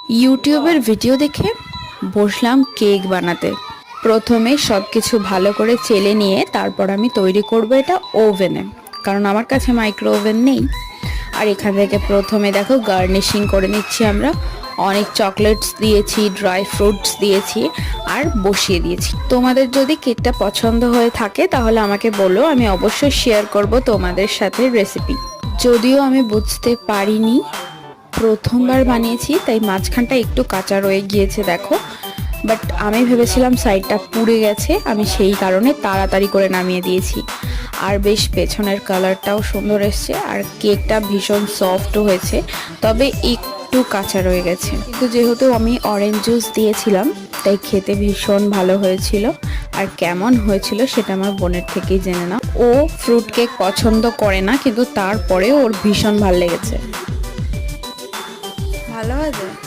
ইউটিউবের ভিডিও দেখে বসলাম কেক বানাতে। প্রথমে সব কিছু ভালো করে চেলে নিয়ে তারপর আমি তৈরি করব এটা ওভেনে, কারণ আমার কাছে মাইক্রো ওভেন নেই। আর এখান থেকে প্রথমে দেখো গার্নিশিং করে নিচ্ছি আমরা। অনেক চকলেটস দিয়েছি, ড্রাই ফ্রুটস দিয়েছি আর বসিয়ে দিয়েছি। তোমাদের যদি কেকটা পছন্দ হয়ে থাকে তাহলে আমাকে বলো, আমি অবশ্যই শেয়ার করব তোমাদের সাথে রেসিপি। যদিও আমি বুঝতে পারিনি, প্রথমবার বানিয়েছি তাই মাঝখানটা একটু কাঁচা রয়ে গিয়েছে দেখো। বাট আমি ভেবেছিলাম সাইডটা পুড়ে গেছে, আমি সেই কারণে তাড়াতাড়ি করে নামিয়ে দিয়েছি। আর বেশ পেছনের কালারটাও সুন্দর এসছে আর কেকটা ভীষণ সফটও হয়েছে, তবে একটু কাঁচা রয়ে গেছে। কিন্তু যেহেতু আমি অরেঞ্জ জুস দিয়েছিলাম তাই খেতে ভীষণ ভালো হয়েছিল। আর কেমন হয়েছিল সেটা আমার বোনের থেকেই জেনে নাও। ও ফ্রুট কেক পছন্দ করে না, কিন্তু তারপরেও ওর ভীষণ ভালো লেগেছে। ভালো হয়েছে।